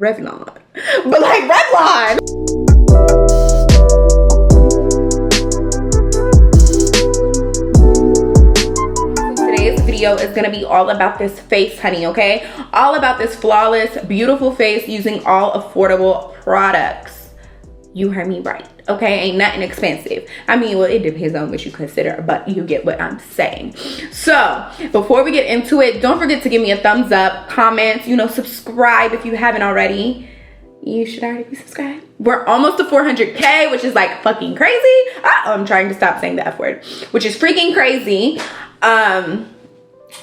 Revlon. But like Revlon. Today's video is gonna be all about this face, honey, okay? All about this flawless, beautiful face using all affordable products. You heard me right, okay? Ain't nothing expensive. I mean, well, it depends on what you consider, but you get what I'm saying. So, before we get into it, don't forget to give me a thumbs up, comments, you know, subscribe if you haven't already. You should already be subscribed. We're almost to 400K, which is like fucking crazy. I'm trying to stop saying the F word, which is freaking crazy.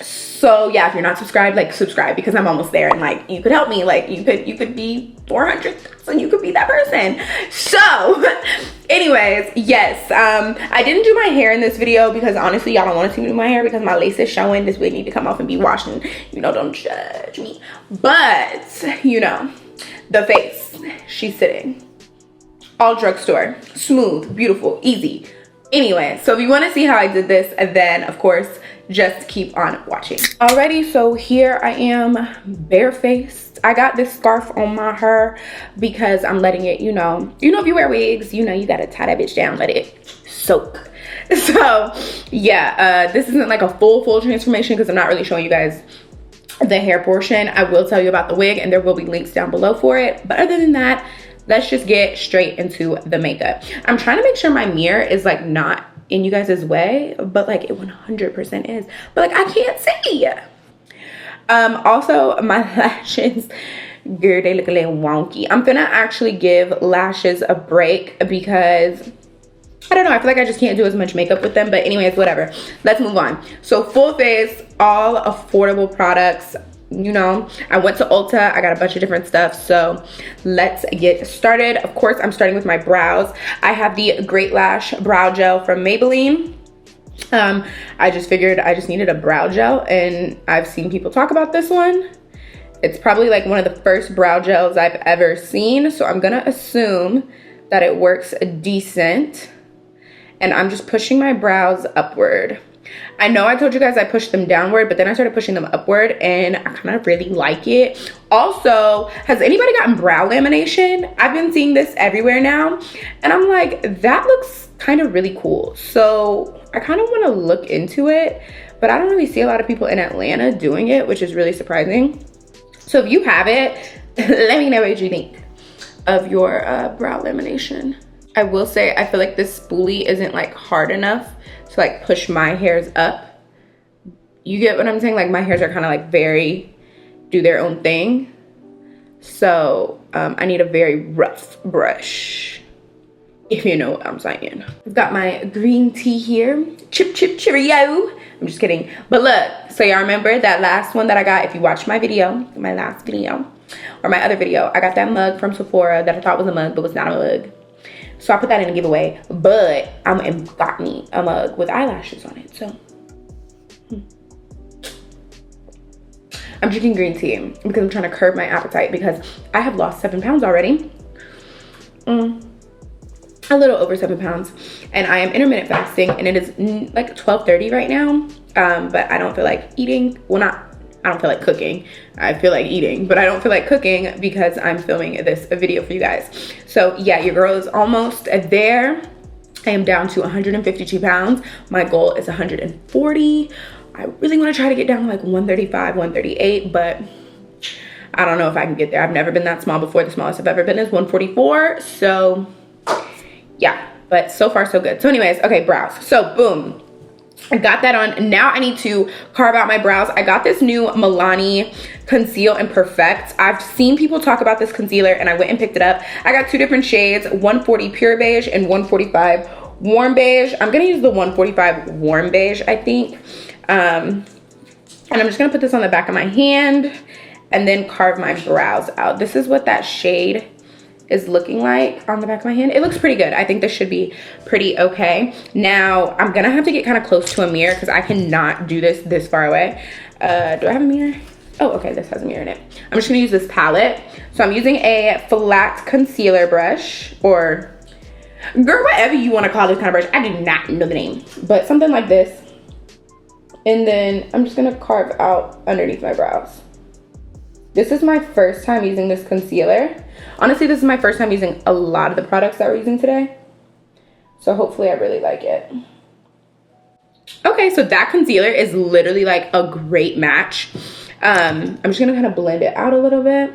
So yeah, if you're not subscribed, like subscribe, because I'm almost there, and like you could help me. Like you could be 400,000, you could be that person. So anyways, yes, I didn't do my hair in this video because honestly y'all don't want to see me do my hair because my lace is showing. This wig need to come off and be washed, and you know, don't judge me. But you know, the face, she's sitting all drugstore, smooth, beautiful, easy. Anyway, so if you want to see how I did this, then of course just keep on watching. Alrighty, so here I am, barefaced. I got this scarf on my hair because I'm letting it, you know, if you wear wigs, you know, you gotta tie that bitch down, let it soak. So yeah, this isn't like a full transformation because I'm not really showing you guys the hair portion. I will tell you about the wig, and there will be links down below for it. But other than that, let's just get straight into the makeup. I'm trying to make sure my mirror is like not in you guys' way, but like it 100% is, but like I can't see. Also my lashes, girl, they look a little wonky. I'm gonna actually give lashes a break because I don't know, I feel like I just can't do as much makeup with them. But anyways, whatever, let's move on. So full face, all affordable products. You know, I went to Ulta, I got a bunch of different stuff, so let's get started. Of course, I'm starting with my brows. I have the Great Lash Brow Gel from Maybelline. I just figured I just needed a brow gel, and I've seen people talk about this one. It's probably like one of the first brow gels I've ever seen, so I'm gonna assume that it works decent. And I'm just pushing my brows upward. I know I told you guys I pushed them downward, but then I started pushing them upward, and I kind of really like it. Also, has anybody gotten brow lamination? I've been seeing this everywhere now, and I'm like, that looks kind of really cool. So I kind of want to look into it, but I don't really see a lot of people in Atlanta doing it, which is really surprising. So if you have it, let me know what you think of your brow lamination. I will say, I feel like this spoolie isn't like hard enough to like push my hairs up. You get what I'm saying? Like my hairs are kind of like do their own thing. So I need a very rough brush, if you know what I'm saying. I've got my green tea here. Chip cheerio. I'm just kidding. But look, so y'all remember that last one that I got? If you watched my video, my last video, or my other video, I got that mug from Sephora that I thought was a mug, but was not a mug. So I put that in a giveaway, but I got me a mug with eyelashes on it, so. I'm drinking green tea because I'm trying to curb my appetite because I have lost 7 pounds already. A little over 7 pounds. And I am intermittent fasting, and it is like 12:30 right now. But I don't feel like eating. Well, I don't feel like cooking. I feel like eating, but I don't feel like cooking because I'm filming this video for you guys. So yeah, your girl is almost there. I am down to 152 pounds. My goal is 140. I really want to try to get down to like 135, 138, but I don't know if I can get there. I've never been that small before. The smallest I've ever been is 144. So yeah, but so far so good. So anyways, okay, brows. So boom. I got that on. Now I need to carve out my brows. I got this new Milani Conceal and Perfect. I've seen people talk about this concealer, and I went and picked it up. I got 2 different shades, 140 Pure Beige and 145 Warm Beige. I'm gonna use the 145 Warm Beige, I think. And I'm just gonna put this on the back of my hand and then carve my brows out. This is what that shade is looking like on the back of my hand. It looks pretty good. I think this should be pretty okay. Now I'm gonna have to get kind of close to a mirror because I cannot do this far away. Do I have a mirror? Oh, okay, this has a mirror in it. I'm just gonna use this palette. So I'm using a flat concealer brush, or girl, whatever you want to call this kind of brush. I do not know the name, but something like this. And then I'm just gonna carve out underneath my brows. This is my first time using this concealer. Honestly, this is my first time using a lot of the products that we're using today. So hopefully I really like it. Okay, so that concealer is literally like a great match. I'm just gonna kind of blend it out a little bit.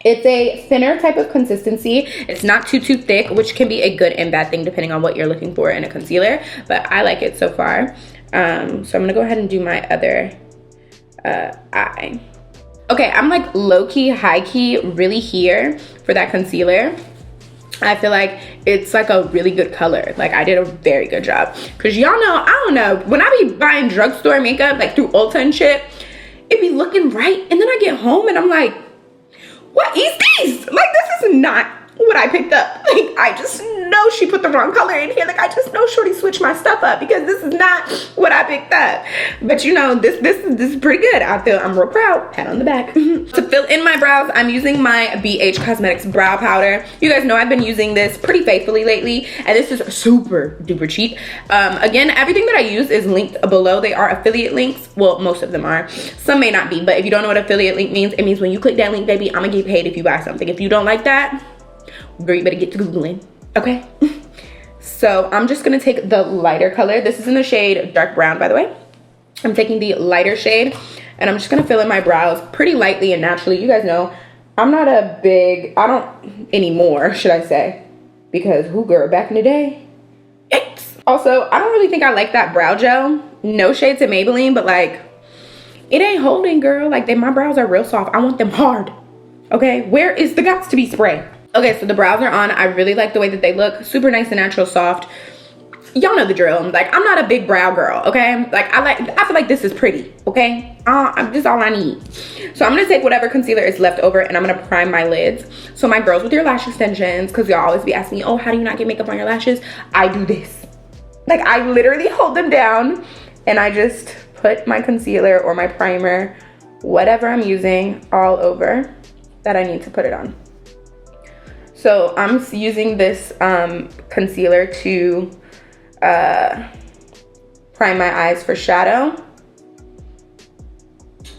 It's a thinner type of consistency. It's not too thick, which can be a good and bad thing depending on what you're looking for in a concealer, but I like it so far. So I'm gonna go ahead and do my other eye. Okay, I'm like low-key, high-key really here for that concealer. I feel like it's like a really good color. Like I did a very good job. Cause y'all know, I don't know, when I be buying drugstore makeup, like through Ulta and shit, it be looking right. And then I get home and I'm like, what is this? Like this is not what I picked up. Like I just know she put the wrong color in here. Like I just know shorty switched my stuff up because this is not what I picked up. But you know, this is pretty good. I'm real proud. Pat on the back. To fill in my brows, I'm using my BH Cosmetics brow powder. You guys know I've been using this pretty faithfully lately, and this is super duper cheap. Again, everything that I use is linked below. They are affiliate links. Well, most of them are. Some may not be, but if you don't know what affiliate link means, it means when you click that link, baby, I'm gonna get paid if you buy something. If you don't like that, girl, you better get to Googling, okay? So I'm just gonna take the lighter color. This is in the shade dark brown, by the way. I'm taking the lighter shade and I'm just gonna fill in my brows pretty lightly and naturally. You guys know I'm not a big, I don't anymore, should I say, because who girl, back in the day, yikes. Also, I don't really think I like that brow gel. No shade to Maybelline, but like, it ain't holding, girl. Like my brows are real soft. I want them hard, okay? Where is the Gots to Be spray? Okay, so the brows are on. I really like the way that they look. Super nice and natural, soft. Y'all know the drill. Like, I'm not a big brow girl, okay? Like, I feel like this is pretty, okay? This is all I need. So I'm gonna take whatever concealer is left over and I'm gonna prime my lids. So my girls with your lash extensions, because y'all always be asking me, oh, how do you not get makeup on your lashes? I do this. Like, I literally hold them down and I just put my concealer or my primer, whatever I'm using, all over that I need to put it on. So I'm using this concealer to prime my eyes for shadow.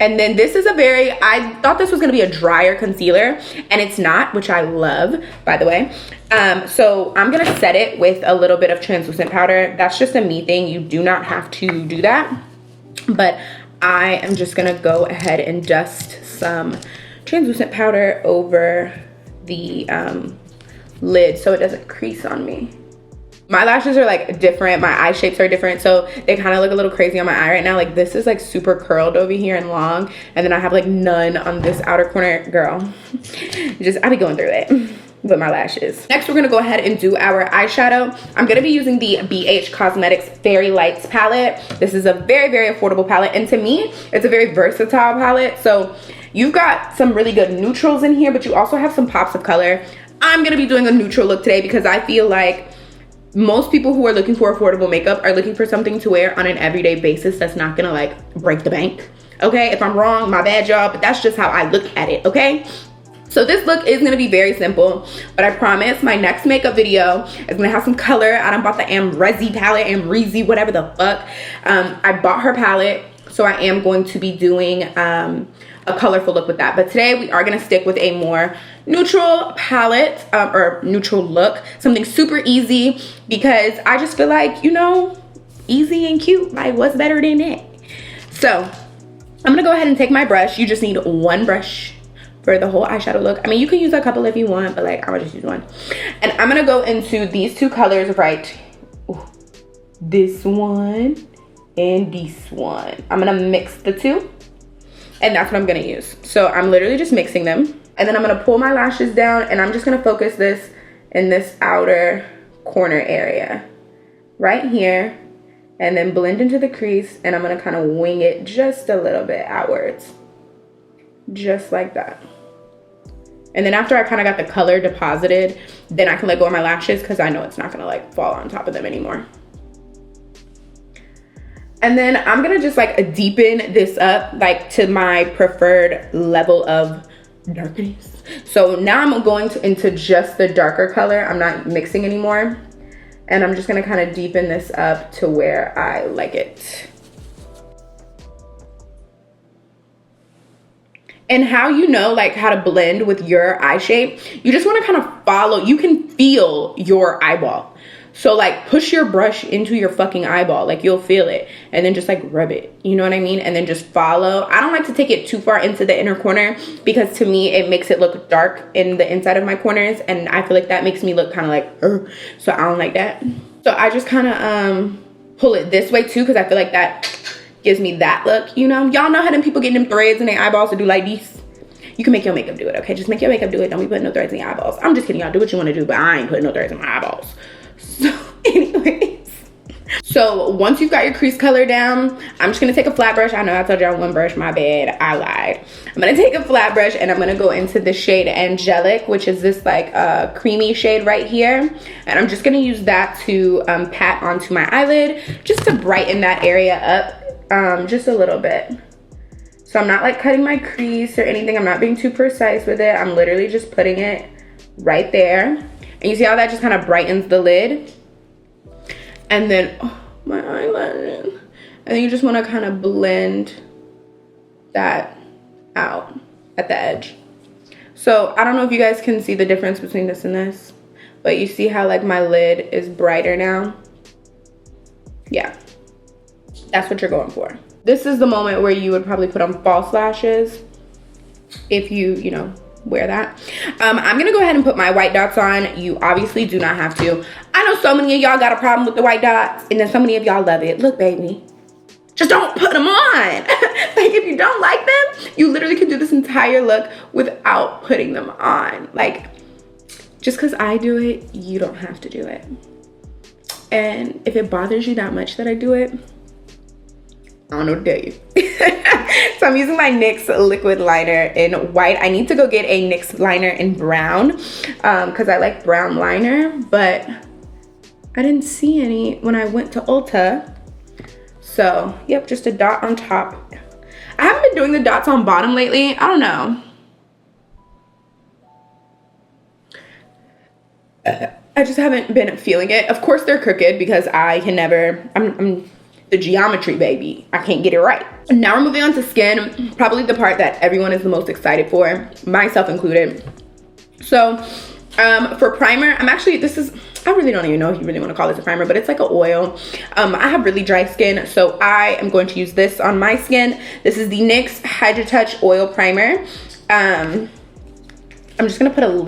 And then this is I thought this was gonna be a drier concealer and it's not, which I love, by the way. So I'm gonna set it with a little bit of translucent powder. That's just a me thing. You do not have to do that. But I am just gonna go ahead and dust some translucent powder over the lid so it doesn't crease on me. My lashes are like different, my eye shapes are different, so they kind of look a little crazy on my eye right now. Like this is like super curled over here and long, and then I have like none on this outer corner. Girl, I be going through it with my lashes. Next, we're gonna go ahead and do our eyeshadow. I'm gonna be using the BH Cosmetics Fairy Lights palette. This is a very, very affordable palette, and to me, it's a very versatile palette. So you've got some really good neutrals in here, but you also have some pops of color. I'm gonna be doing a neutral look today because I feel like most people who are looking for affordable makeup are looking for something to wear on an everyday basis that's not gonna like break the bank. Okay, if I'm wrong, my bad, y'all, but that's just how I look at it, okay? So this look is gonna be very simple, but I promise my next makeup video is gonna have some color. I done bought the Amrezy palette, Amrezy, whatever the fuck. I bought her palette, so I am going to be doing a colorful look with that. But today we are gonna stick with a more neutral palette or neutral look, something super easy, because I just feel like, you know, easy and cute, like what's better than that? So I'm gonna go ahead and take my brush. You just need one brush for the whole eyeshadow look. I mean, you can use a couple if you want, but like I'm gonna just use one. And I'm gonna go into these two colors right, this one and this one. I'm gonna mix the two, and that's what I'm gonna use. So I'm literally just mixing them, and then I'm gonna pull my lashes down, and I'm just gonna focus this in this outer corner area right here, and then blend into the crease, and I'm gonna kind of wing it just a little bit outwards, just like that. And then after I kind of got the color deposited, then I can let go of my lashes because I know it's not gonna like fall on top of them anymore. And then I'm gonna just like deepen this up like to my preferred level of darkness. So now I'm going into just the darker color. I'm not mixing anymore. And I'm just gonna kind of deepen this up to where I like it. And how you know like how to blend with your eye shape, you just want to kind of follow. You can feel your eyeball. So like push your brush into your fucking eyeball, like you'll feel it, and then just like rub it, you know what I mean? And then just follow. I don't like to take it too far into the inner corner because to me it makes it look dark in the inside of my corners, and I feel like that makes me look kind of like so I don't like that. So I just kind of pull it this way too, because I feel like that gives me that look, you know? Y'all know how them people getting them threads in their eyeballs to do like this? You can make your makeup do it, okay? Just make your makeup do it. Don't be putting no threads in your eyeballs. I'm just kidding, y'all. Do what you want to do, but I ain't putting no threads in my eyeballs. So anyways, so once you've got your crease color down, I'm just gonna take a flat brush. I know I told y'all one brush, my bad, I lied. I'm gonna take a flat brush and I'm gonna go into the shade Angelic, which is this like creamy shade right here, and I'm just gonna use that to pat onto my eyelid just to brighten that area up just a little bit. So I'm not like cutting my crease or anything. I'm not being too precise with it. I'm literally just putting it right there. And you see how that just kind of brightens the lid? And then, oh, my eyelash. And then you just want to kind of blend that out at the edge. So I don't know if you guys can see the difference between this and this, but you see how like my lid is brighter now? Yeah, that's what you're going for. This is the moment where you would probably put on false lashes if you know, wear that. I'm gonna go ahead and put my white dots on. You obviously do not have to. I know so many of y'all got a problem with the white dots, and then so many of y'all love it. Look, baby, just don't put them on. Like, if you don't like them, you literally can do this entire look without putting them on. Like, just because I do it, you don't have to do it. And if it bothers you that much that I do it, I don't know what to tell you. So I'm using my NYX liquid liner in white. I need to go get a NYX liner in brown because I like brown liner, but I didn't see any when I went to Ulta. So yep, just a dot on top. I haven't been doing the dots on bottom lately. I don't know. I just haven't been feeling it. Of course they're crooked because I can never, I'm the geometry baby. I can't get it right. Now we're moving on to skin, probably the part that everyone is the most excited for, myself included. So for primer, I really don't even know if you really want to call this a primer, but it's like an oil. I have really dry skin, so I am going to use this on my skin. This is the NYX Hydra Touch Oil Primer. I'm just gonna put a little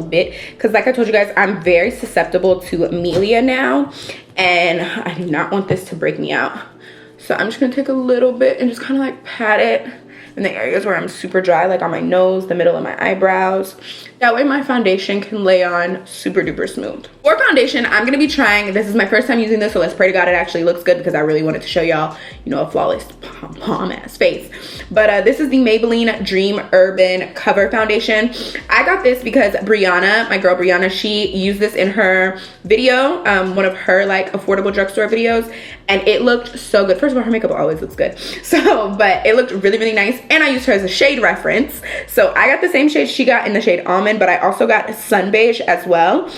bit, because like I told you guys, I'm very susceptible to Amelia now, and I do not want this to break me out. So I'm just gonna take a little bit and just kind of like pat it in the areas where I'm super dry, like on my nose, the middle of my eyebrows. That way my foundation can lay on super duper smooth. For foundation, I'm gonna be trying, this is my first time using this, so let's pray to God it actually looks good, because I really wanted to show y'all, you know, a flawless palm ass face. But this is the Maybelline Dream Urban Cover Foundation. I got this because Brianna, my girl Brianna, she used this in her video, one of her like affordable drugstore videos, and it looked so good. First of all, her makeup always looks good. So, but it looked really, really nice, and I used her as a shade reference. So I got the same shade she got in the shade Almond, but I also got Sun Beige as well,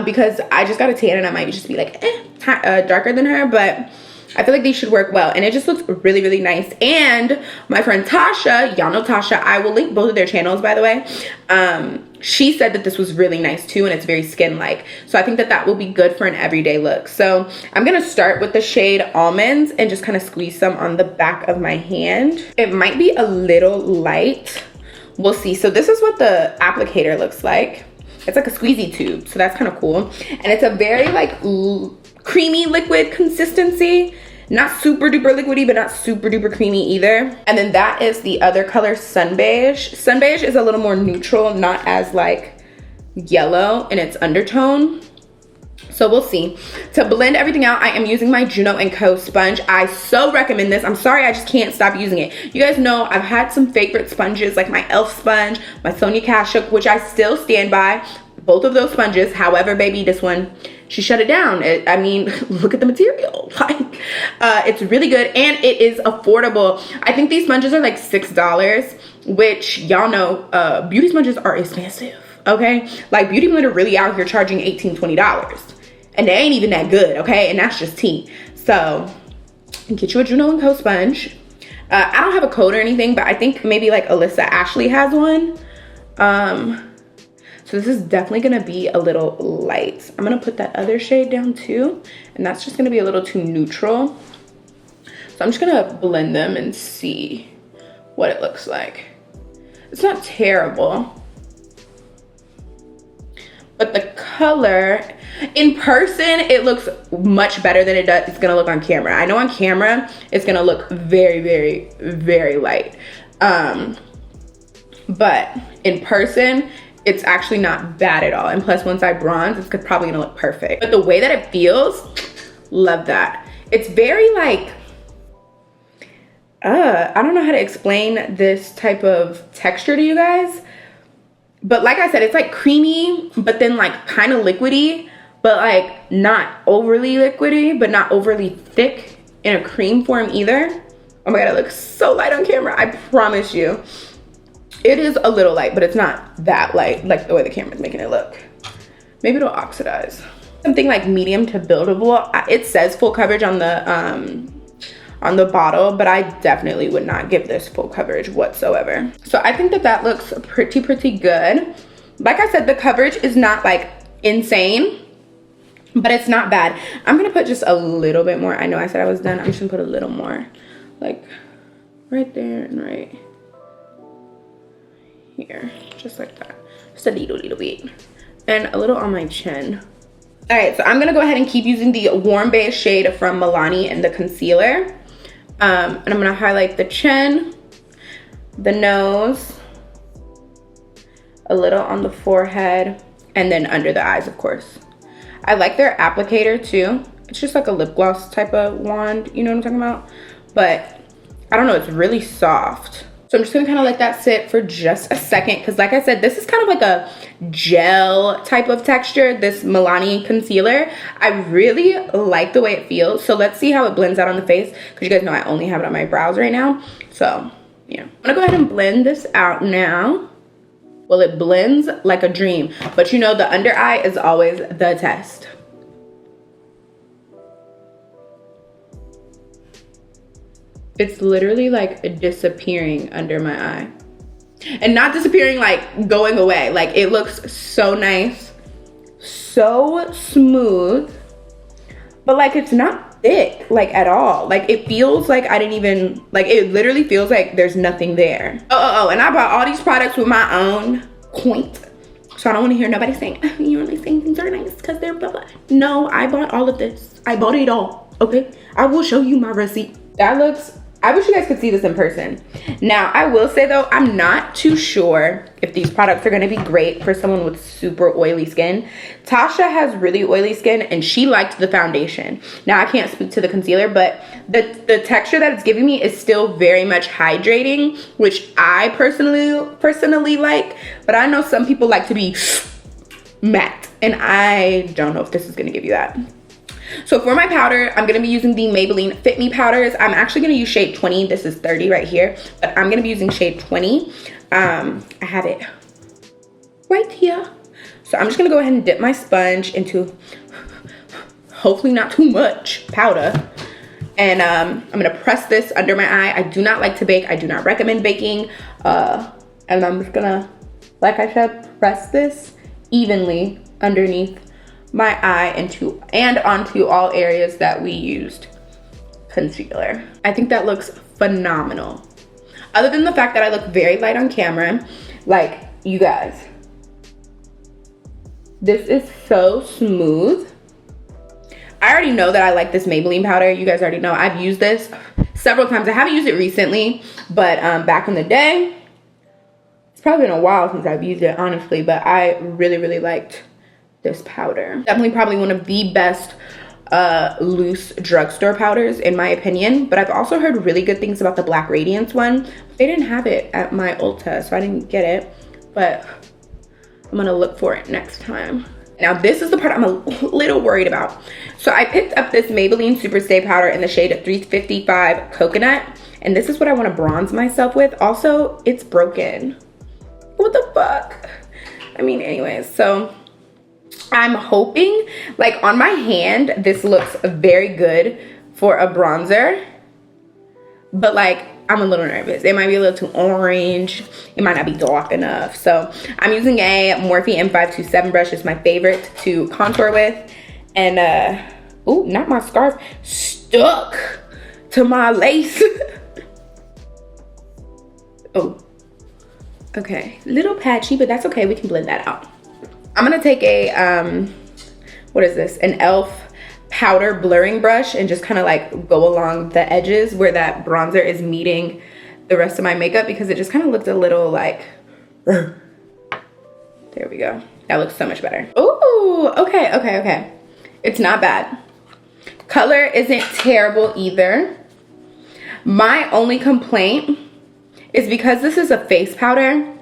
because I just got a tan and I might just be like darker than her, but I feel like these should work well, and it just looks really, really nice. And my friend Tasha, y'all know Tasha, I will link both of their channels, by the way. She said that this was really nice too, and it's very skin-like. So I think that that will be good for an everyday look. So I'm gonna start with the shade Almonds and just kind of squeeze some on the back of my hand. It might be a little light. We'll see. So this is what the applicator looks like. It's like a squeezy tube, so that's kind of cool. And it's a very like creamy liquid consistency. Not super duper liquidy, but not super duper creamy either. And then that is the other color, Sun Beige. Sun Beige is a little more neutral, not as like yellow in its undertone. So we'll see. To blend everything out, I am using my Juno & Co sponge. I so recommend this. I'm sorry, I just can't stop using it. You guys know I've had some favorite sponges like my e.l.f. sponge, my Sonia Kashuk, which I still stand by. Both of those sponges. However, baby, this one, she shut it down. I mean, look at the material. Like, it's really good, and it is affordable. I think these sponges are like $6, which y'all know beauty sponges are expensive, okay? Like, Beauty Blender really out here charging $18, $20, and they ain't even that good, okay? And that's just tea. So get you a Juno & Co sponge. I don't have a code or anything, but I think maybe like Alyssa Ashley has one. So this is definitely gonna be a little light. I'm gonna put that other shade down too, and that's just gonna be a little too neutral. So I'm just gonna blend them and see what it looks like. It's not terrible, but the color in person, it looks much better than it's gonna look on camera. I know on camera it's gonna look very, very, very light, but in person it's actually not bad at all. And plus, once I bronze, it's probably gonna look perfect. But the way that it feels, love that. It's very like, I don't know how to explain this type of texture to you guys. But like I said, it's like creamy, but then like kind of liquidy, but like not overly liquidy, but not overly thick in a cream form either. Oh my God, it looks so light on camera, I promise you. It is a little light, but it's not that light like the way the camera's making it look. Maybe it'll oxidize. Something like medium to buildable. It says full coverage on the bottle, but I definitely would not give this full coverage whatsoever. So I think that that looks pretty good. Like I said, the coverage is not like insane, but it's not bad. I'm gonna put just a little bit more. I know I said I was done. I'm just gonna put a little more, like right there and right here, just like that. Just a little bit, and a little on my chin. All right, so I'm gonna go ahead and keep using the warm beige shade from Milani in the concealer. And I'm gonna highlight the chin, the nose, a little on the forehead, and then under the eyes, of course. I like their applicator too. It's just like a lip gloss type of wand, you know what I'm talking about? But I don't know, it's really soft. So I'm just gonna kind of let that sit for just a second, because like I said, this is kind of like a gel type of texture, this Milani concealer. I really like the way it feels. So let's see how it blends out on the face, because you guys know I only have it on my brows right now. So yeah, I'm gonna go ahead and blend this out now. Well, it blends like a dream, but you know the under eye is always the test. It's literally like disappearing under my eye. And not disappearing like going away. Like it looks so nice, so smooth, but like it's not thick like at all. Like it feels like I didn't even, like it literally feels like there's nothing there. Oh, and I bought all these products with my own coins. So I don't want to hear nobody saying, oh, you're only saying things are nice because they're blah, blah. No, I bought all of this. I bought it all, okay? I will show you my receipt. That looks, I wish you guys could see this in person. Now, I will say though, I'm not too sure if these products are gonna be great for someone with super oily skin. Tasha has really oily skin and she liked the foundation. Now, I can't speak to the concealer, but the texture that it's giving me is still very much hydrating, which I personally like, but I know some people like to be matte, and I don't know if this is gonna give you that. So for my powder, I'm gonna be using the Maybelline Fit Me powders. I'm actually gonna use shade 20. This is 30 right here, but I'm gonna be using shade 20. I have it right here. So I'm just gonna go ahead and dip my sponge into, hopefully not too much powder. And I'm gonna press this under my eye. I do not like to bake. I do not recommend baking. And I'm just gonna, like I said, press this evenly underneath my eye and onto all areas that we used concealer. I think that looks phenomenal. Other than the fact that I look very light on camera, like you guys, this is so smooth. I already know that I like this Maybelline powder. You guys already know I've used this several times. I haven't used it recently, but back in the day, it's probably been a while since I've used it, honestly, but I really liked this powder. Definitely probably one of the best loose drugstore powders in my opinion, but I've also heard really good things about the Black Radiance one. They didn't have it at my Ulta, so I didn't get it, but I'm gonna look for it next time. Now this is the part I'm a little worried about. So I picked up this Maybelline Superstay powder in the shade 355 Coconut, and this is what I want to bronze myself with. Also, it's broken. What the fuck? I mean, anyways, so I'm hoping, like on my hand, this looks very good for a bronzer, but like I'm a little nervous. It might be a little too orange. It might not be dark enough. So I'm using a Morphe M527 brush. It's my favorite to contour with. And, oh, not my scarf. Stuck to my lace. Oh, okay. Little patchy, but that's okay. We can blend that out. I'm gonna take a, what is this? An e.l.f. powder blurring brush and just kind of like go along the edges where that bronzer is meeting the rest of my makeup, because it just kind of looked a little like, there we go. That looks so much better. Ooh, okay. It's not bad. Color isn't terrible either. My only complaint is because this is a face powder,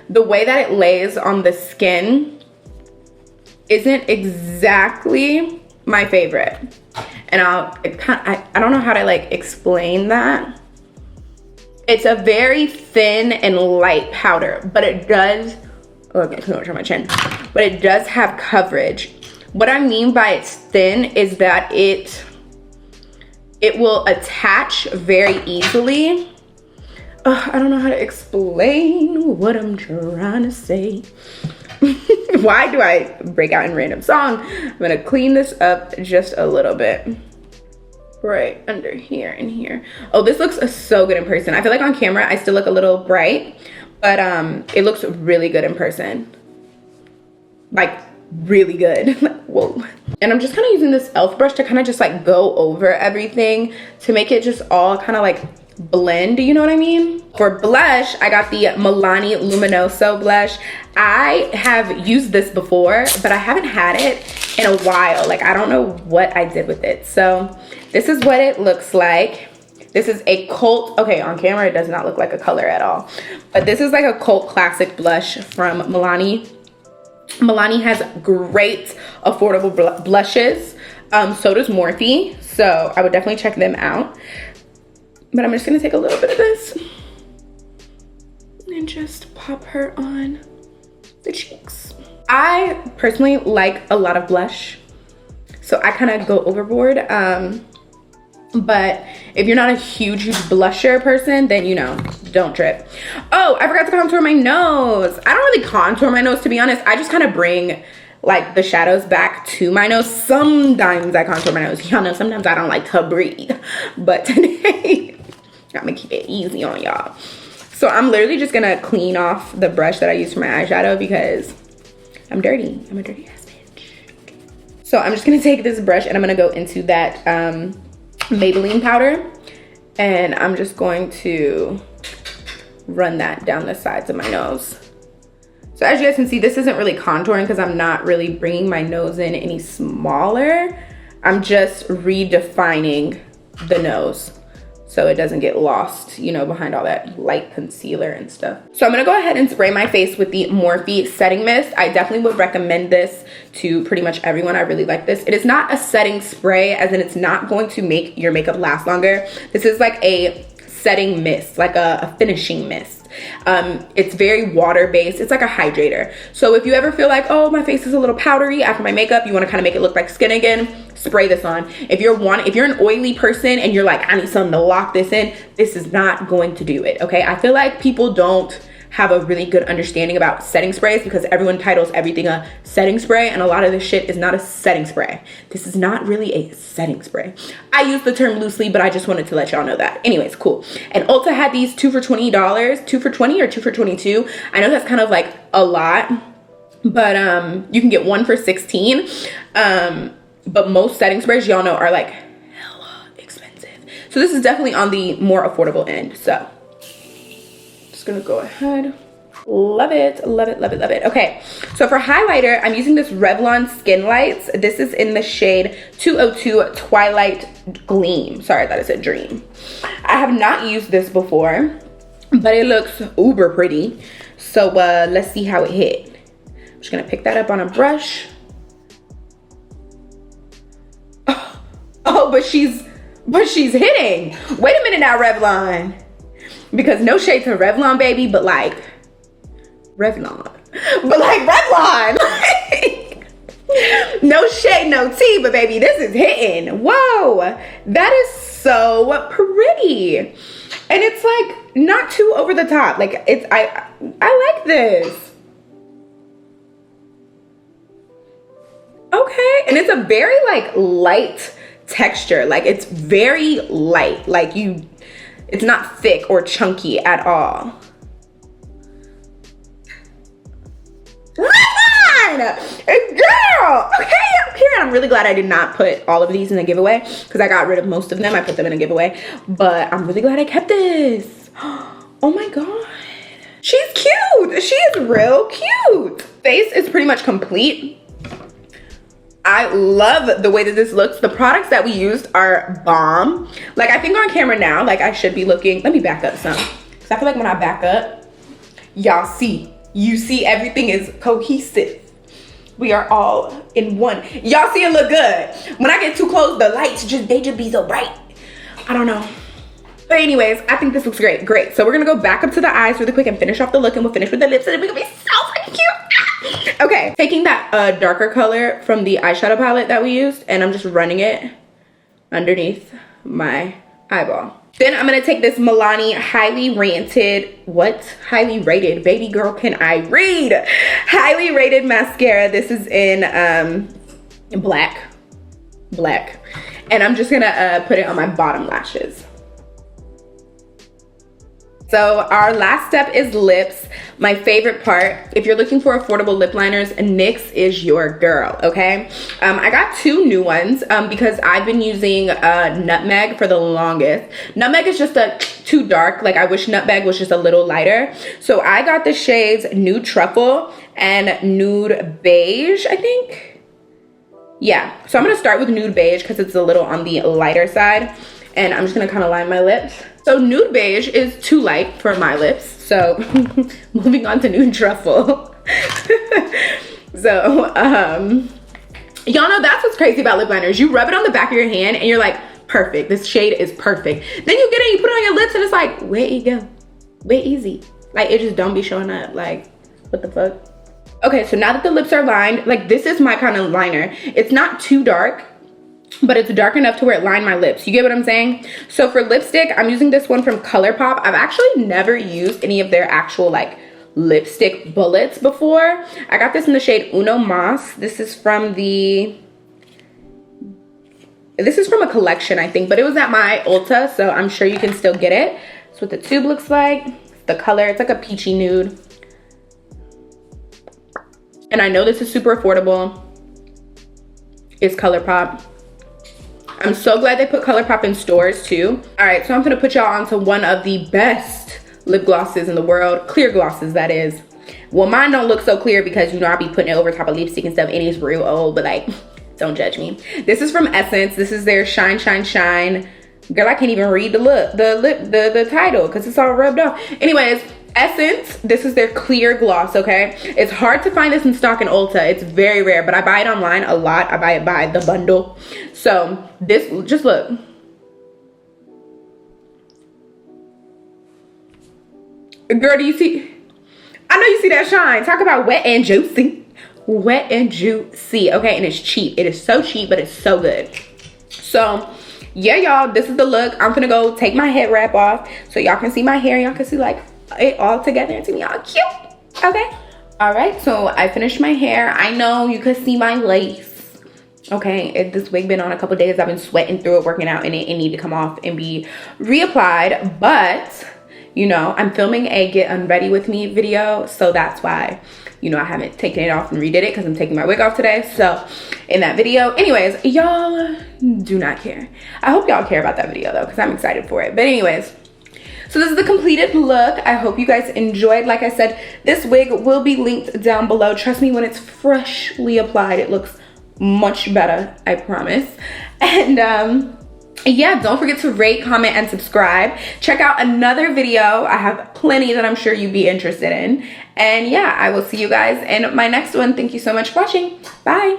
the way that it lays on the skin isn't exactly my favorite. And I don't know how to like explain that. It's a very thin and light powder, but it does, oh, okay, too much on my chin, but it does have coverage. What I mean by it's thin is that it will attach very easily. I don't know how to explain what I'm trying to say. Why do I break out in random song? I'm gonna clean this up just a little bit. Right under here and here. Oh, this looks so good in person. I feel like on camera I still look a little bright, but it looks really good in person. Like really good. Whoa. And I'm just kind of using this e.l.f. brush to kind of just like go over everything to make it just all kind of like blend, you know what I mean? For blush, I got the Milani Luminoso blush. I have used this before, but I haven't had it in a while. Like, I don't know what I did with it. So this is what it looks like. This is a cult, okay, on camera it does not look like a color at all, but this is like a cult classic blush from Milani. Milani has great affordable blushes. So does Morphe. So I would definitely check them out. But I'm just gonna take a little bit of this and just pop her on the cheeks. I personally like a lot of blush, so I kind of go overboard. But if you're not a huge blusher person, then you know, don't trip. Oh, I forgot to contour my nose. I don't really contour my nose, to be honest. I just kind of bring like the shadows back to my nose. Sometimes I contour my nose. Y'all know sometimes I don't like to breathe, but today I'm gonna keep it easy on y'all. So I'm literally just gonna clean off the brush that I used for my eyeshadow because I'm dirty. I'm a dirty ass bitch. Okay. So I'm just gonna take this brush and I'm gonna go into that Maybelline powder, and I'm just going to run that down the sides of my nose. So as you guys can see, this isn't really contouring because I'm not really bringing my nose in any smaller. I'm just redefining the nose so it doesn't get lost, you know, behind all that light concealer and stuff. So I'm gonna go ahead and spray my face with the Morphe setting mist. I definitely would recommend this to pretty much everyone. I really like this. It is not a setting spray, as in it's not going to make your makeup last longer. This is like a setting mist, like a finishing mist. It's very water-based. It's like a hydrator. So if you ever feel like, oh, my face is a little powdery after my makeup, you want to kind of make it look like skin again, spray this on. If you're an oily person and you're like, I need something to lock this in, this is not going to do it, okay? I feel like people don't have a really good understanding about setting sprays because everyone titles everything a setting spray, and a lot of this shit is not a setting spray. This is not really a setting spray. I use the term loosely, but I just wanted to let y'all know that. Anyways, cool. And Ulta had these 2 for $20, 2 for $20 or 2 for $22. I know that's kind of like a lot, but you can get 1 for $16. But most setting sprays, y'all know, are like hella expensive. So this is definitely on the more affordable end. So just gonna go ahead. Love it, love it, love it, love it. Okay, so for highlighter, I'm using this Revlon Skin Lights. This is in the shade 202 Twilight Gleam. Sorry, I thought it said Dream. I have not used this before, but it looks uber pretty. So let's see how it hit. I'm just gonna pick that up on a brush. Oh, but she's hitting. Wait a minute now, Revlon. Because no shade to Revlon, baby, but like Revlon. But like Revlon. No shade, no tea, but baby, this is hitting. Whoa, that is so pretty. And it's like not too over the top. Like it's, I like this. Okay, and it's a very like light texture. Like it's very light. Like it's not thick or chunky at all. Girl, okay, period. I'm really glad I did not put all of these in a giveaway because I got rid of most of them. I put them in a giveaway, but I'm really glad I kept this. Oh my god, she's cute. She is real cute. Face is pretty much complete. I love the way that this looks. The products that we used are bomb. Like I think on camera now, like I should be looking, let me back up some. Cause I feel like when I back up, y'all see, you see everything is cohesive. We are all in one. Y'all see it look good. When I get too close, the lights they just be so bright. I don't know. But anyways, I think this looks great. Great. So we're gonna go back up to the eyes really quick and finish off the look, and we'll finish with the lips, and then we're gonna be so freaking cute. Okay, taking that darker color from the eyeshadow palette that we used, and I'm just running it underneath my eyeball. Then I'm gonna take this Milani highly rated, baby girl, can I read? Highly rated mascara. This is in black. And I'm just gonna put it on my bottom lashes. So our last step is lips. My favorite part. If you're looking for affordable lip liners, NYX is your girl, okay? I got two new ones because I've been using Nutmeg for the longest. Nutmeg is just too dark. Like I wish Nutmeg was just a little lighter. So I got the shades Nude Truffle and Nude Beige, I think. Yeah, so I'm gonna start with Nude Beige because it's a little on the lighter side. And I'm just gonna kind of line my lips. So Nude Beige is too light for my lips. So moving on to Nude Truffle. So y'all know that's what's crazy about lip liners. You rub it on the back of your hand and you're like, perfect, this shade is perfect. Then you get it, you put it on your lips and it's like, where you go? Way easy. Like it just don't be showing up. Like, what the fuck? Okay, so now that the lips are lined, like this is my kind of liner. It's not too dark, but it's dark enough to where it lined my lips. You get what I'm saying? So for lipstick, I'm using this one from ColourPop. I've actually never used any of their actual like lipstick bullets before. I got this in the shade Uno Mas. This is from a collection, I think, but it was at my Ulta, so I'm sure you can still get it. That's what the tube looks like. The color, it's like a peachy nude. And I know this is super affordable. It's ColourPop. I'm so glad they put ColourPop in stores too. All right, so I'm gonna put y'all onto one of the best lip glosses in the world. Clear glosses, that is. Well, mine don't look so clear because, you know, I be putting it over top of lipstick and stuff and it's real old, but like, don't judge me. This is from Essence. This is their Shine, Shine, Shine. Girl, I can't even read the title because it's all rubbed off. Anyways, Essence, this is their clear gloss, okay? It's hard to find this in stock in Ulta. It's very rare, but I buy it online a lot. I buy it by the bundle. So this, just look. Girl, do you see? I know you see that shine. Talk about wet and juicy. Wet and juicy, okay? And it's cheap. It is so cheap, but it's so good. So yeah, y'all, this is the look. I'm gonna go take my head wrap off so y'all can see my hair. Y'all can see like it all together and see me all cute, okay? All right, so I finished my hair. I know you could see my lace, okay? This wig been on a couple days. I've been sweating through it, working out in it. It need to come off and be reapplied, but you know, I'm filming a get unready with me video, so that's why, you know, I haven't taken it off and redid it because I'm taking my wig off today. So in that video, anyways, y'all do not care. I hope y'all care about that video though, because I'm excited for it. But anyways, so this is the completed look. I hope you guys enjoyed. Like I said, this wig will be linked down below. Trust me, when it's freshly applied, it looks much better, I promise. And yeah, don't forget to rate, comment, and subscribe. Check out another video. I have plenty that I'm sure you'd be interested in. And yeah, I will see you guys in my next one. Thank you so much for watching. Bye.